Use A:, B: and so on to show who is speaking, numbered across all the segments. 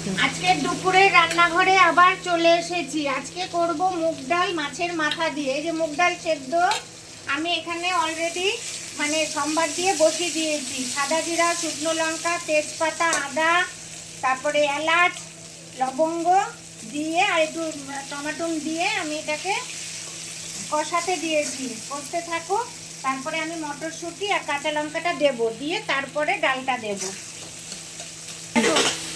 A: আজকে দুপুরে রান্নাঘরে আবার চলে এসেছি। আজকে করব মুগ ডাল মাছের মাথা দিয়ে। এই যে মুগ ডাল সেদ্ধ আমি এখানে অলরেডি মানে সম্বার দিয়ে বসিয়ে দিয়েছি। সাদা জিরা, শুকনো লঙ্কা, তেজপাতা, আদা, তারপরে এলাচ, লবঙ্গ দিয়ে আর একটু টমেটো দিয়ে আমি এটাকে কষাতে দিয়েছি। কষতে থাকো, তারপরে আমি মটরশুঁটি আর কাঁচা লঙ্কাটা দেবো, দিয়ে তারপরে ডালটা দেবো।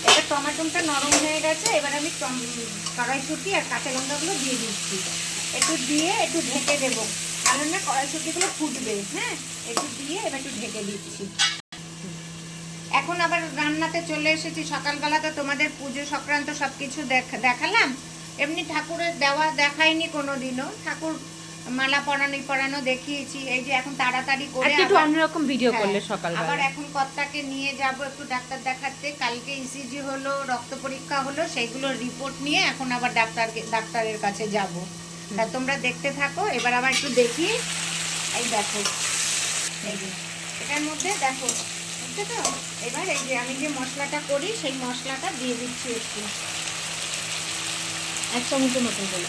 A: এবার টমেটোটা নরম হয়ে গেছে, এবার আমি কড়াইশুঁটি আর কাঁচা লঙ্কাগুলো দিয়ে দিচ্ছি। একটু দিয়ে একটু ঢেকে দেবো, কারণ না কড়াইশুঁটিগুলো ফুটবে। হ্যাঁ, একটু দিয়ে এবার একটু ঢেকে দিচ্ছি। এখন আবার রান্নাতে চলে এসেছি। সকালবেলা তো তোমাদের পুজো সংক্রান্ত সব কিছু দেখালাম। এমনি ঠাকুরের দেওয়া দেখাইনি কোনোদিনও। ঠাকুর মালা পরানো দেখিয়েছি। এই যে এখন তাড়াতাড়ি করে
B: একটু অন্যরকম ভিডিও করলে সকালবেলা।
A: আবার এখন কর্তাকে নিয়ে যাব একটু ডাক্তার দেখাতে। কালকে ইসিজি হলো, রক্ত পরীক্ষা হলো, সেইগুলো রিপোর্ট নিয়ে এখন আবার ডাক্তারের কাছে যাব। তা তোমরা দেখতে থাকো। এবার আবার একটু দেখি। এই দেখো, এই যে এটার মধ্যে দেখো, বুঝছো তো? এবার এই যে আমি যে মশলাটা করি সেই মশলাটা দিয়ে দিচ্ছি একটু,
B: এক চামচের মতন বলে,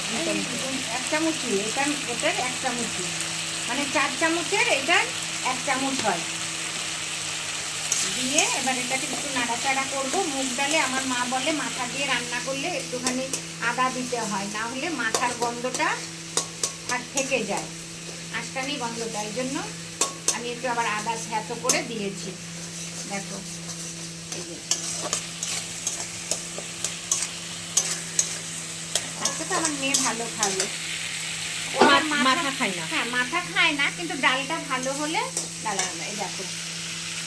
A: এক চামচি। এটার এক চামচি মানে 4 চামচের এটার 1 চামচ হয়। দিয়ে এবার এটাকে একটু নাড়াচাড়া করবো। মুগ ডালে আমার মা বলে মাথা দিয়ে রান্না করলে একটুখানি আদা দিতে হয়, না হলে মাথার গন্ধটা আর থেকে যায়, আঁশটানি গন্ধটা। এই জন্য আমি একটু আবার আদা ছ্যাঁতো করে দিয়েছি। দেখো, এই যে আজকে তো আমার মেয়ে ভালো খাবে।
B: মাথা খায় না।
A: হ্যাঁ, মাথা খায় না, কিন্তু ডালটা ভালো হলে ডাল হবে। এই দেখো,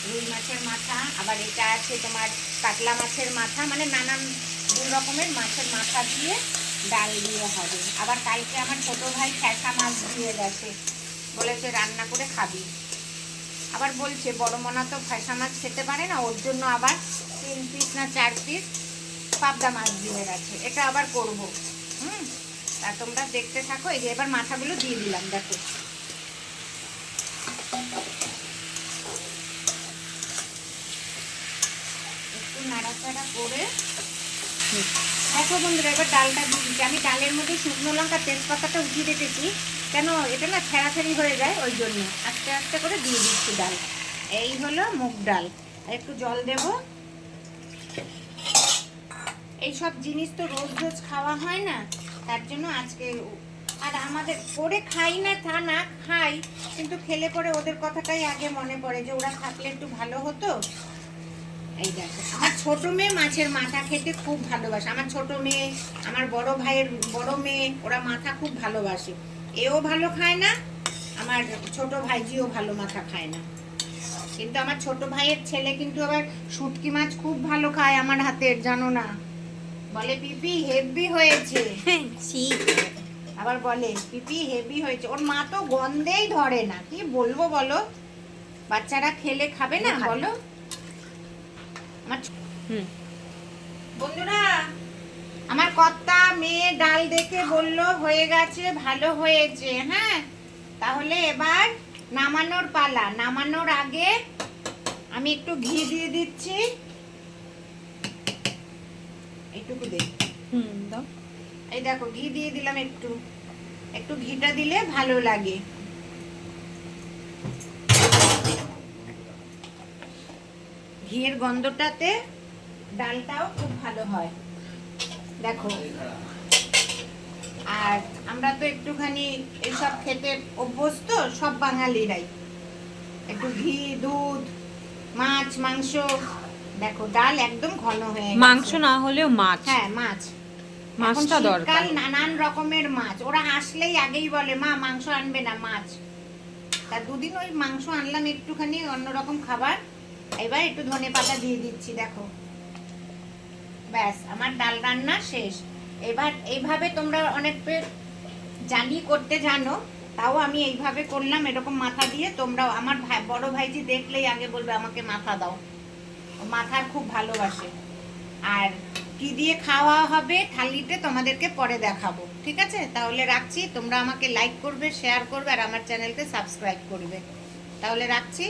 A: রুই মাছের মাথা, আবার এটা আছে তোমার কাতলা মাছের মাথা, মানে নানান দু রকমের মাছের মাথা দিয়ে ডাল দিয়ে হবে। আবার কালকে আমার ছোট ভাই ফ্যাসা মাছ দিয়ে গেছে, বলেছে রান্না করে খাবি। আবার বলছে বড় মনা তো ফ্যাসা মাছ খেতে পারে না, ওর জন্য আবার 3 পিস না 4 পিস পাবদা মাছ দিয়ে গেছে। এটা আবার করব। তা তোমরা দেখতে থাকো। এই যে এবার মাথাগুলো দিয়ে দিলাম। দেখো, একটু নাড়াচাড়া করে দেখো বন্ধুরা, এবার ডালটা দিয়ে দিচ্ছি। আমি ডালের মধ্যে শুকনো লঙ্কা তেজপাতাটা উঠিয়ে রেখেছি, কেন এটা না ছেঁড়াছেড়ি হয়ে যায়, ওই জন্য আস্তে আস্তে করে দিয়ে দিচ্ছি ডাল। এই হলো মুগ ডাল। আর একটু জল দেব। এইসব জিনিস তো রোজ রোজ খাওয়া হয় না, তার জন্য আজকে। আর আমাদের করে খাই না তা না, খাই, কিন্তু খেলে পরে ওদের কথাটাই আগে মনে পড়ে যে ওরা থাকলে একটু ভালো হতো। এই দেখো, আমার ছোট মেয়ে মাছের মাথা খেতে খুব ভালোবাসে। আমার ছোট মেয়ে, আমার বড় ভাইয়ের বড় মেয়ে, ওরা মাথা খুব ভালোবাসে। এও ভালো খায় না, আমার ছোট ভাইজিও ভালো মাথা খায় না। কিন্তু আমার ছোট ভাইয়ের ছেলে কিন্তু আবার শুটকি মাছ খুব ভালো খায় আমার হাতের, জানো না? বলে পিপি হেভি হয়েছে। আবার বলে পিপি হেভি হয়েছে। ওর মা তো গন্ধেই ধরে না, কি বলবো বলো? বাচ্চারা খেলে খাবে না বলো? বন্ধুরা, আমার কর্তা মেয়ে ডাল দেখে বলল হয়ে গেছে, ভালো হয়েছে। হ্যাঁ, তাহলে এবার নামানোর পালা। নামানোর আগে আমি একটু ঘি দিয়ে দিচ্ছি, এইটুকু দে।
B: দাও।
A: এই দেখো, ঘি দিয়ে দিলাম। একটু একটু ঘিটা দিলে ভালো লাগে। ঘিয়ের গন্ধটাতে ডালটাও খুব ভালো হয়। দেখো, আর আমরা তো একটুখানি এইসব খেতে অভ্যস্ত, সব বাঙালিরাই। একটু ঘি, দুধ, মাছ, মাংস। দেখো, ডাল একদম ঘন হয়ে গেছে।
B: মাংস না হলেও মাছ।
A: হ্যাঁ, মাছ,
B: মাছটা দরকার।
A: নানান রকমের মাছ। ওরা আসলেই আগেই বলে মা মাংস আনবে না, মাছ। তা দুদিন ওই মাংস আনলাম, একটুখানি অন্যরকম খাবার। এবার একটু ধনেপাতা দিয়ে দিচ্ছি। দেখো, ব্যাস আমার ডাল রান্না শেষ। এবার এইভাবে তোমরা অনেক জানি করতে জানো, তাও আমি এইভাবে করলাম, এরকম মাথা দিয়ে। তোমরাও, আমার বড় ভাইজি দেখলেই আগে বলবে আমাকে মাথা দাও। ও মাথার খুব ভালোবাসে। আর কি দিয়ে খাওয়া হবে থালিতে তোমাদেরকে পরে দেখাবো, ঠিক আছে? তাহলে রাখছি। তোমরা আমাকে লাইক করবে, শেয়ার করবে, আর আমার চ্যানেলকে সাবস্ক্রাইব করবে। তাহলে রাখছি।